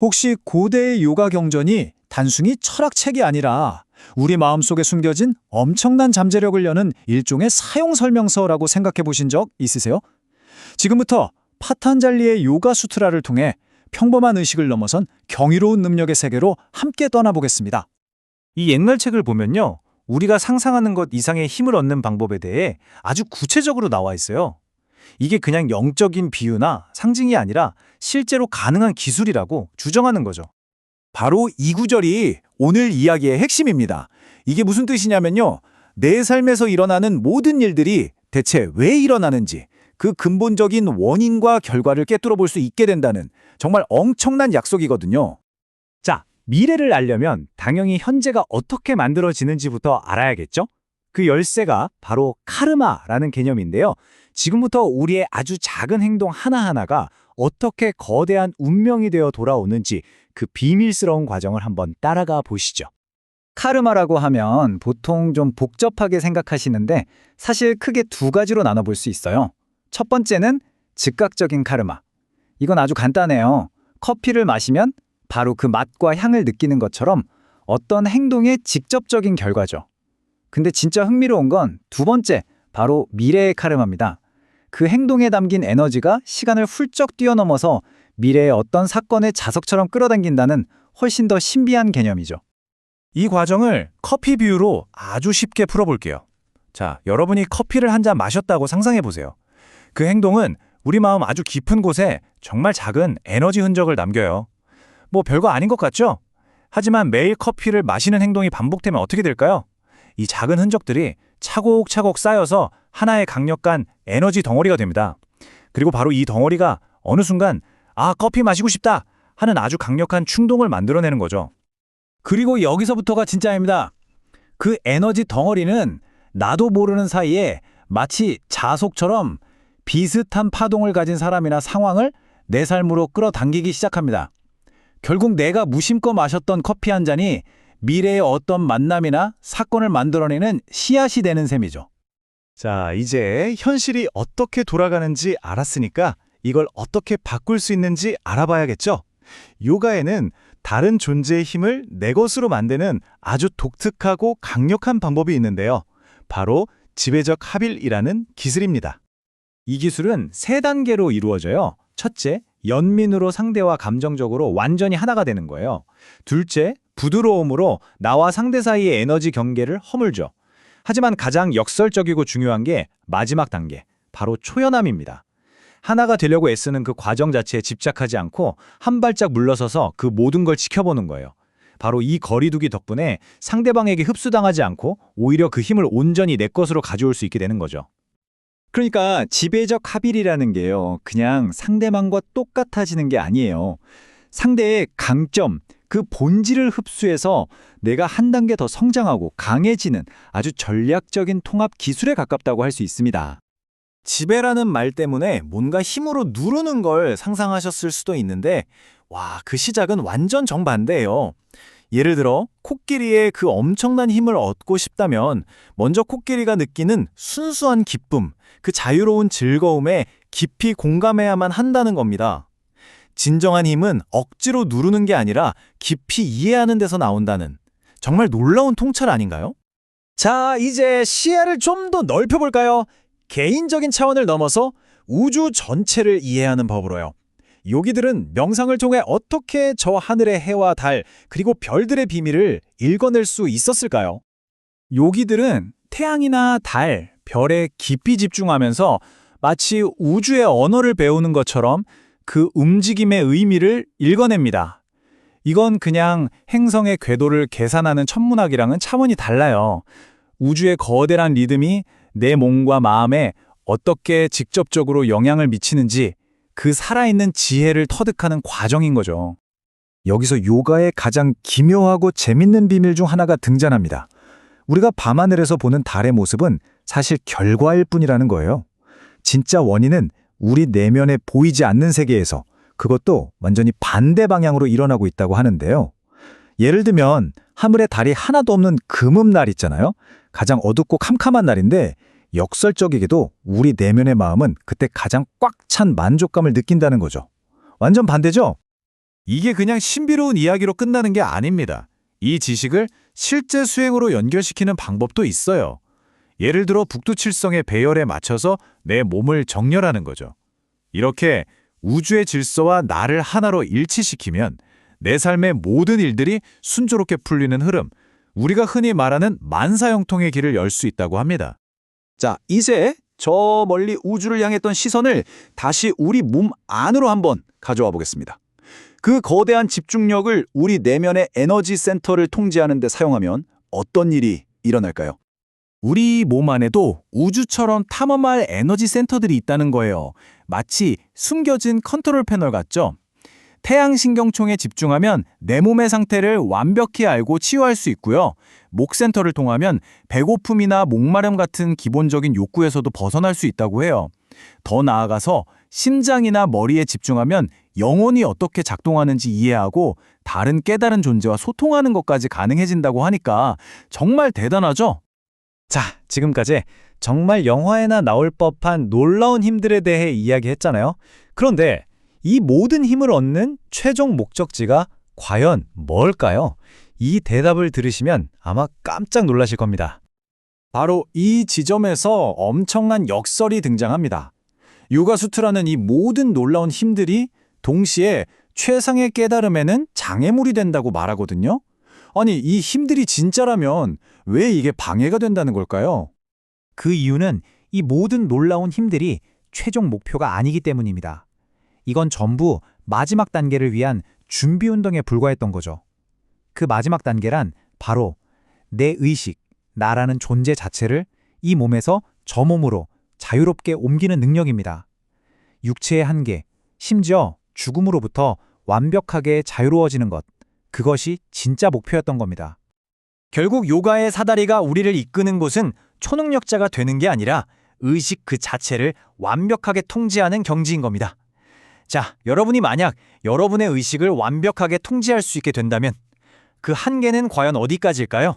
혹시 고대의 요가 경전이 단순히 철학책이 아니라 우리 마음속에 숨겨진 엄청난 잠재력을 여는 일종의 사용 설명서라고 생각해 보신 적 있으세요? 지금부터 파탄잘리의 요가 수트라를 통해 평범한 의식을 넘어선 경이로운 능력의 세계로 함께 떠나보겠습니다. 이 옛날 책을 보면요, 우리가 상상하는 것 이상의 힘을 얻는 방법에 대해 아주 구체적으로 나와 있어요. 이게 그냥 영적인 비유나 상징이 아니라 실제로 가능한 기술이라고 주장하는 거죠. 바로 이 구절이 오늘 이야기의 핵심입니다. 이게 무슨 뜻이냐면요. 내 삶에서 일어나는 모든 일들이 대체 왜 일어나는지 그 근본적인 원인과 결과를 꿰뚫어 볼 수 있게 된다는 정말 엄청난 약속이거든요. 자, 미래를 알려면 당연히 현재가 어떻게 만들어지는지부터 알아야겠죠? 그 열쇠가 바로 카르마라는 개념인데요. 지금부터 우리의 아주 작은 행동 하나하나가 어떻게 거대한 운명이 되어 돌아오는지 그 비밀스러운 과정을 한번 따라가 보시죠. 카르마라고 하면 보통 좀 복잡하게 생각하시는데 사실 크게 두 가지로 나눠볼 수 있어요. 첫 번째는 즉각적인 카르마. 이건 아주 간단해요. 커피를 마시면 바로 그 맛과 향을 느끼는 것처럼 어떤 행동의 직접적인 결과죠. 근데 진짜 흥미로운 건 두 번째, 바로 미래의 카르마입니다. 그 행동에 담긴 에너지가 시간을 훌쩍 뛰어넘어서 미래의 어떤 사건의 자석처럼 끌어당긴다는 훨씬 더 신비한 개념이죠. 이 과정을 커피 비유로 아주 쉽게 풀어볼게요. 자, 여러분이 커피를 한 잔 마셨다고 상상해 보세요. 그 행동은 우리 마음 아주 깊은 곳에 정말 작은 에너지 흔적을 남겨요. 뭐 별거 아닌 것 같죠? 하지만 매일 커피를 마시는 행동이 반복되면 어떻게 될까요? 이 작은 흔적들이 차곡차곡 쌓여서 하나의 강력한 에너지 덩어리가 됩니다. 그리고 바로 이 덩어리가 어느 순간 아, 커피 마시고 싶다 하는 아주 강력한 충동을 만들어내는 거죠. 그리고 여기서부터가 진짜입니다. 그 에너지 덩어리는 나도 모르는 사이에 마치 자속처럼 비슷한 파동을 가진 사람이나 상황을 내 삶으로 끌어당기기 시작합니다. 결국 내가 무심코 마셨던 커피 한 잔이 미래의 어떤 만남이나 사건을 만들어내는 씨앗이 되는 셈이죠. 자, 이제 현실이 어떻게 돌아가는지 알았으니까 이걸 어떻게 바꿀 수 있는지 알아봐야겠죠? 요가에는 다른 존재의 힘을 내 것으로 만드는 아주 독특하고 강력한 방법이 있는데요. 바로 지배적 합일이라는 기술입니다. 이 기술은 세 단계로 이루어져요. 첫째, 연민으로 상대와 감정적으로 완전히 하나가 되는 거예요. 둘째, 부드러움으로 나와 상대 사이의 에너지 경계를 허물죠. 하지만 가장 역설적이고 중요한 게 마지막 단계, 바로 초연함입니다. 하나가 되려고 애쓰는 그 과정 자체에 집착하지 않고 한 발짝 물러서서 그 모든 걸 지켜보는 거예요. 바로 이 거리두기 덕분에 상대방에게 흡수당하지 않고 오히려 그 힘을 온전히 내 것으로 가져올 수 있게 되는 거죠. 그러니까 지배적 합일이라는 게요, 그냥 상대방과 똑같아지는 게 아니에요. 상대의 강점, 그 본질을 흡수해서 내가 한 단계 더 성장하고 강해지는 아주 전략적인 통합 기술에 가깝다고 할 수 있습니다. 지배라는 말 때문에 뭔가 힘으로 누르는 걸 상상하셨을 수도 있는데 와, 그 시작은 완전 정반대예요. 예를 들어 코끼리의 그 엄청난 힘을 얻고 싶다면 먼저 코끼리가 느끼는 순수한 기쁨, 그 자유로운 즐거움에 깊이 공감해야만 한다는 겁니다. 진정한 힘은 억지로 누르는 게 아니라 깊이 이해하는 데서 나온다는 정말 놀라운 통찰 아닌가요? 자, 이제 시야를 좀 더 넓혀볼까요? 개인적인 차원을 넘어서 우주 전체를 이해하는 법으로요. 요기들은 명상을 통해 어떻게 저 하늘의 해와 달, 그리고 별들의 비밀을 읽어낼 수 있었을까요? 요기들은 태양이나 달, 별에 깊이 집중하면서 마치 우주의 언어를 배우는 것처럼 그 움직임의 의미를 읽어냅니다. 이건 그냥 행성의 궤도를 계산하는 천문학이랑은 차원이 달라요. 우주의 거대한 리듬이 내 몸과 마음에 어떻게 직접적으로 영향을 미치는지 그 살아있는 지혜를 터득하는 과정인 거죠. 여기서 요가의 가장 기묘하고 재밌는 비밀 중 하나가 등장합니다. 우리가 밤하늘에서 보는 달의 모습은 사실 결과일 뿐이라는 거예요. 진짜 원인은 우리 내면에 보이지 않는 세계에서, 그것도 완전히 반대 방향으로 일어나고 있다고 하는데요. 예를 들면 하늘에 달이 하나도 없는 금음날 있잖아요. 가장 어둡고 캄캄한 날인데 역설적이게도 우리 내면의 마음은 그때 가장 꽉 찬 만족감을 느낀다는 거죠. 완전 반대죠? 이게 그냥 신비로운 이야기로 끝나는 게 아닙니다. 이 지식을 실제 수행으로 연결시키는 방법도 있어요. 예를 들어 북두칠성의 배열에 맞춰서 내 몸을 정렬하는 거죠. 이렇게 우주의 질서와 나를 하나로 일치시키면 내 삶의 모든 일들이 순조롭게 풀리는 흐름, 우리가 흔히 말하는 만사형통의 길을 열 수 있다고 합니다. 자, 이제 저 멀리 우주를 향했던 시선을 다시 우리 몸 안으로 한번 가져와 보겠습니다. 그 거대한 집중력을 우리 내면의 에너지 센터를 통제하는 데 사용하면 어떤 일이 일어날까요? 우리 몸 안에도 우주처럼 탐험할 에너지 센터들이 있다는 거예요. 마치 숨겨진 컨트롤 패널 같죠? 태양신경총에 집중하면 내 몸의 상태를 완벽히 알고 치유할 수 있고요. 목 센터를 통하면 배고픔이나 목마름 같은 기본적인 욕구에서도 벗어날 수 있다고 해요. 더 나아가서 심장이나 머리에 집중하면 영혼이 어떻게 작동하는지 이해하고 다른 깨달은 존재와 소통하는 것까지 가능해진다고 하니까 정말 대단하죠? 자, 지금까지 정말 영화에나 나올 법한 놀라운 힘들에 대해 이야기했잖아요. 그런데 이 모든 힘을 얻는 최종 목적지가 과연 뭘까요? 이 대답을 들으시면 아마 깜짝 놀라실 겁니다. 바로 이 지점에서 엄청난 역설이 등장합니다. 요가수트라는 이 모든 놀라운 힘들이 동시에 최상의 깨달음에는 장애물이 된다고 말하거든요. 아니, 이 힘들이 진짜라면 왜 이게 방해가 된다는 걸까요? 그 이유는 이 모든 놀라운 힘들이 최종 목표가 아니기 때문입니다. 이건 전부 마지막 단계를 위한 준비 운동에 불과했던 거죠. 그 마지막 단계란 바로 내 의식, 나라는 존재 자체를 이 몸에서 저 몸으로 자유롭게 옮기는 능력입니다. 육체의 한계, 심지어 죽음으로부터 완벽하게 자유로워지는 것, 그것이 진짜 목표였던 겁니다. 결국 요가의 사다리가 우리를 이끄는 곳은 초능력자가 되는 게 아니라 의식 그 자체를 완벽하게 통제하는 경지인 겁니다. 자, 여러분이 만약 여러분의 의식을 완벽하게 통제할 수 있게 된다면 그 한계는 과연 어디까지일까요?